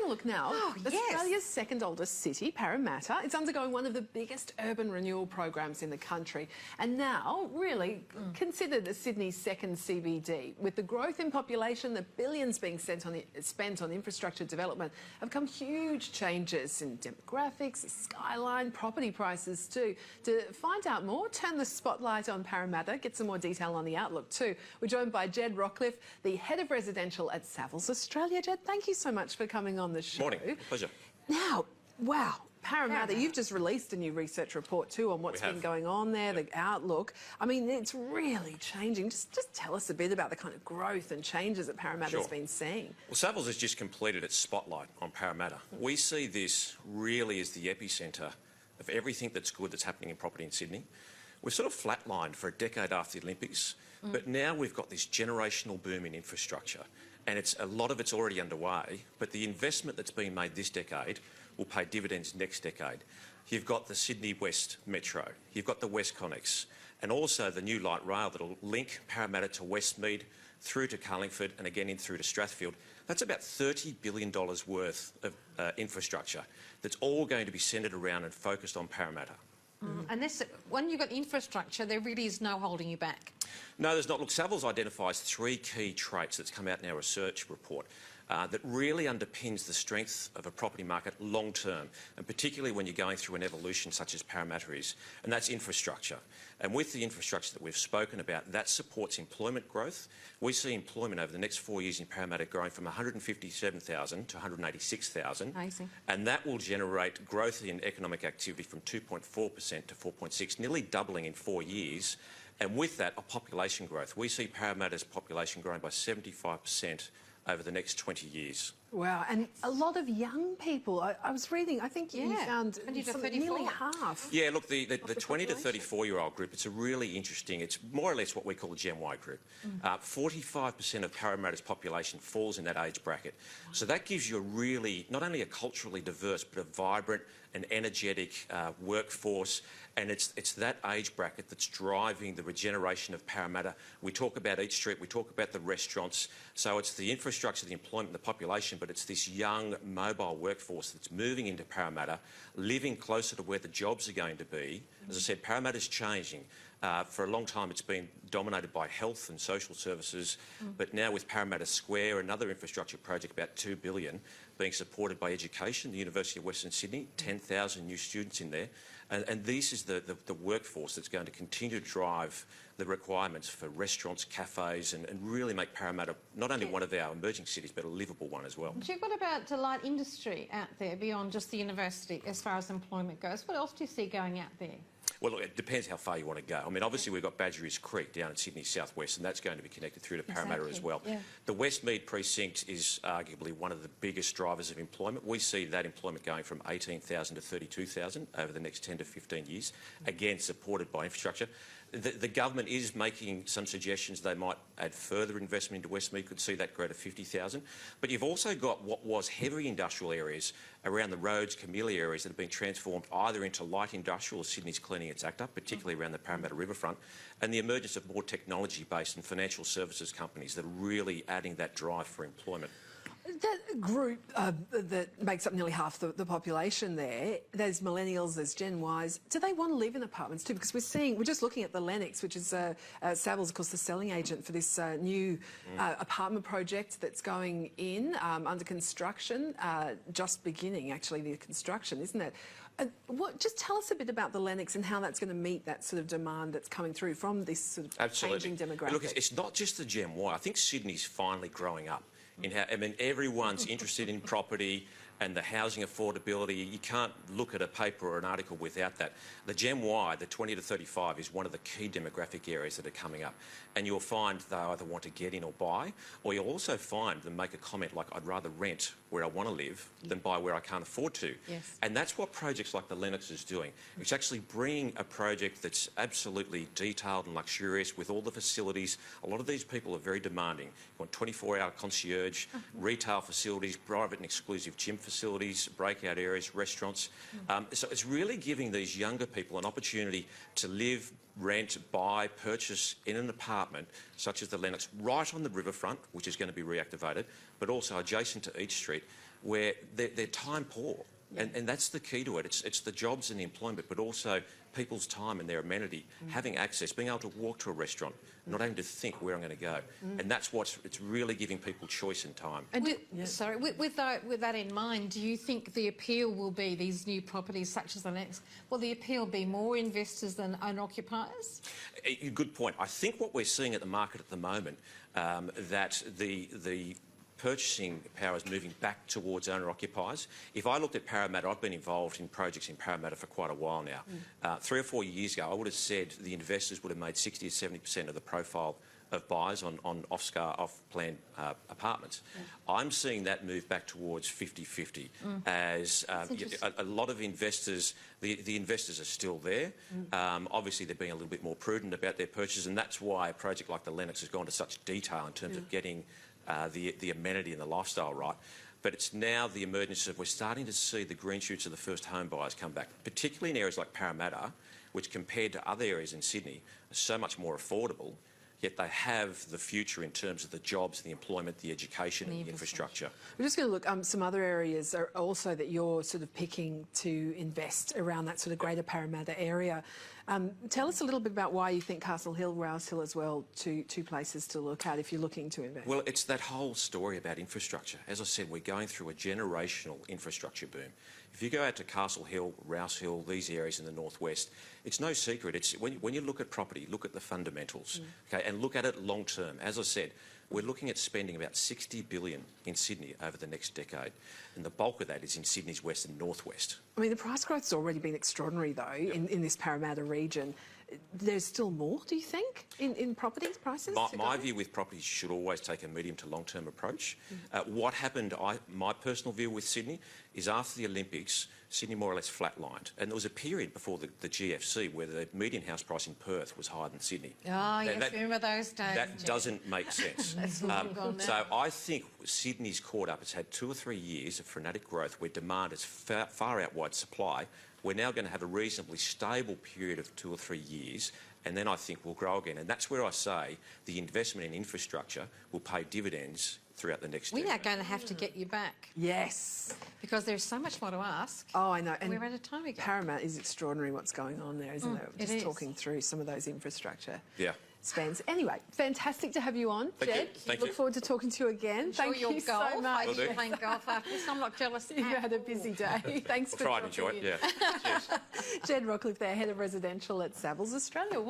a look now. Australia's second oldest city, Parramatta, it's undergoing one of the biggest urban renewal programs in the country, and now really considered Sydney's second CBD. With the growth in population, the billions being spent on infrastructure development, have come huge changes in demographics, the skyline, property prices too. To find out more, turn the spotlight on Parramatta, get some more detail on the outlook too. We're joined by Ged Rockliff, the Head of Residential at Savills Australia. Jed, thank you so much for coming on the show. Morning, pleasure. Now, wow, Parramatta, you've just released a new research report too on what's been going on there, the outlook. I mean, it's really changing. Just tell us a bit about the kind of growth and changes that Parramatta's been seeing. Well, Savills has just completed its spotlight on Parramatta. We see this really as the epicentre of everything that's good that's happening in property in Sydney. We've sort of flatlined for a decade after the Olympics, but now we've got this generational boom in infrastructure, and a lot of it's already underway, but the investment that's been made this decade will pay dividends next decade. You've got the Sydney West Metro, you've got the WestConnex, and also the new light rail that'll link Parramatta to Westmead, through to Carlingford, and again in through to Strathfield. That's about $30 billion worth of infrastructure that's all going to be centred around and focused on Parramatta. And this, when you've got infrastructure, there really is no holding you back. No, there's not. Look, Savills identifies three key traits that's come out in our research report that really underpins the strength of a property market long term, and particularly when you're going through an evolution such as Parramatta is, and that's infrastructure. And with the infrastructure that we've spoken about, that supports employment growth. We see employment over the next 4 years in Parramatta growing from 157,000 to 186,000. Amazing. And that will generate growth in economic activity from 2.4% to 4.6%, nearly doubling in 4 years. And with that, a population growth. We see Parramatta's population growing by 75% over the next 20 years. Wow, and a lot of young people. I was reading, I think you found nearly half. Yeah, look, the 20 to 34-year-old group, it's a really interesting, it's more or less what we call a Gen Y group. 45% of Parramatta's population falls in that age bracket. So that gives you a really, not only a culturally diverse, but a vibrant and energetic workforce. And it's that age bracket that's driving the regeneration of Parramatta. We talk about Eat Street, we talk about the restaurants. So it's the infrastructure, the employment, the population, but it's this young, mobile workforce that's moving into Parramatta, living closer to where the jobs are going to be. As I said, Parramatta's changing. For a long time, it's been dominated by health and social services, but now with Parramatta Square, another infrastructure project, about $2 billion, being supported by education, the University of Western Sydney, 10,000 new students in there. And this is the workforce that's going to continue to drive the requirements for restaurants, cafes, and really make Parramatta not only one of our emerging cities, but a livable one as well. Jim, what about the light industry out there beyond just the university as far as employment goes? What else do you see going out there? Well, look, it depends how far you want to go. I mean, obviously we've got Badgerys Creek down in Sydney's southwest, and that's going to be connected through to Parramatta as well. Yeah. The Westmead precinct is arguably one of the biggest drivers of employment. We see that employment going from 18,000 to 32,000 over the next 10 to 15 years, again supported by infrastructure. The government is making some suggestions they might add further investment into Westmead, could see that grow to 50,000. But you've also got what was heavy industrial areas around the roads, Camellia areas that have been transformed either into light industrial, as Sydney's cleaning its act up, particularly around the Parramatta riverfront, and the emergence of more technology-based and financial services companies that are really adding that drive for employment. That group that makes up nearly half the population there, there's millennials, there's Gen Ys, do they want to live in apartments too? Because we're just looking at the Lennox, which is Savills, of course, the selling agent for this new apartment project that's going in, under construction, just beginning, actually, the construction, isn't it? Just tell us a bit about the Lennox and how that's going to meet that sort of demand that's coming through from this sort of changing demographic. Look, it's not just the Gen Y. I think Sydney's finally growing up. I mean, everyone's interested in property and the housing affordability. You can't look at a paper or an article without that. The Gen Y, the 20 to 35, is one of the key demographic areas that are coming up. And you'll find they either want to get in or buy, or you'll also find them make a comment like, I'd rather rent where I want to live than buy where I can't afford to. Yes. And that's what projects like the Lennox is doing. It's actually bringing a project that's absolutely detailed and luxurious with all the facilities. A lot of these people are very demanding. You want 24-hour concierge, retail facilities, private and exclusive gym facilities, breakout areas, restaurants. So it's really giving these younger people an opportunity to live, rent, buy, purchase in an apartment such as the Lennox right on the riverfront, which is going to be reactivated, but also adjacent to Eat Street, where they're time poor. And that's the key to it. It's the jobs and the employment, but also people's time and their amenity, having access, being able to walk to a restaurant, not having to think where I'm going to go. And that's it's really giving people choice and time. And with that in mind, do you think the appeal will be these new properties such as the next? Will the appeal be more investors than owner-occupiers? A good point. I think what we're seeing at the market at the moment, that the purchasing power is moving back towards owner-occupiers. If I looked at Parramatta, I've been involved in projects in Parramatta for quite a while now. 3 or 4 years ago, I would have said the investors would have made 60 or 70% of the profile of buyers on off-plan apartments. I'm seeing that move back towards 50-50 as a lot of investors, the investors are still there. Obviously, they're being a little bit more prudent about their purchases, and that's why a project like the Lennox has gone to such detail in terms of getting the amenity and the lifestyle right. But it's now the emergence of, we're starting to see the green shoots of the first home buyers come back, particularly in areas like Parramatta, which compared to other areas in Sydney are so much more affordable, yet they have the future in terms of the jobs, the employment, the education and the infrastructure. We're just going to look, some other areas are also that you're sort of picking to invest around that sort of greater Parramatta area. Tell us a little bit about why you think Castle Hill, Rouse Hill as well, two places to look at if you're looking to invest. Well, it's that whole story about infrastructure. As I said, we're going through a generational infrastructure boom. If you go out to Castle Hill, Rouse Hill, these areas in the northwest, it's no secret. It's when you look at property, look at the fundamentals, okay, and look at it long term. As I said, we're looking at spending about $60 billion in Sydney over the next decade, and the bulk of that is in Sydney's west and northwest. I mean, the price growth's already been extraordinary, though, in this Parramatta region. There's still more, do you think, in property prices? My view with properties, you should always take a medium to long-term approach. What happened, my personal view with Sydney, is after the Olympics, Sydney more or less flatlined. And there was a period before the GFC where the median house price in Perth was higher than Sydney. Oh, yes, remember those days. That doesn't make sense. So I think Sydney's caught up. It's had 2 or 3 years of frenetic growth where demand has far outweighed supply. We're now going to have a reasonably stable period of 2 or 3 years, and then I think we'll grow again. And that's where I say the investment in infrastructure will pay dividends throughout the next decade. We are going to have to get you back. Yes. Because there's so much more to ask. Oh, I know. And we're out of time again. Parramatta is extraordinary what's going on there, isn't it? It Just is. talking through some of those infrastructure spends. Yeah. Anyway, fantastic to have you on, Ged. Thank Look you. forward to talking to you again. Thank you so much. You're playing golf after this. I'm not jealous. You had a busy day. Thanks for Try and enjoy it, yeah. Cheers. Ged Rockliff there, Head of Residential at Savills Australia.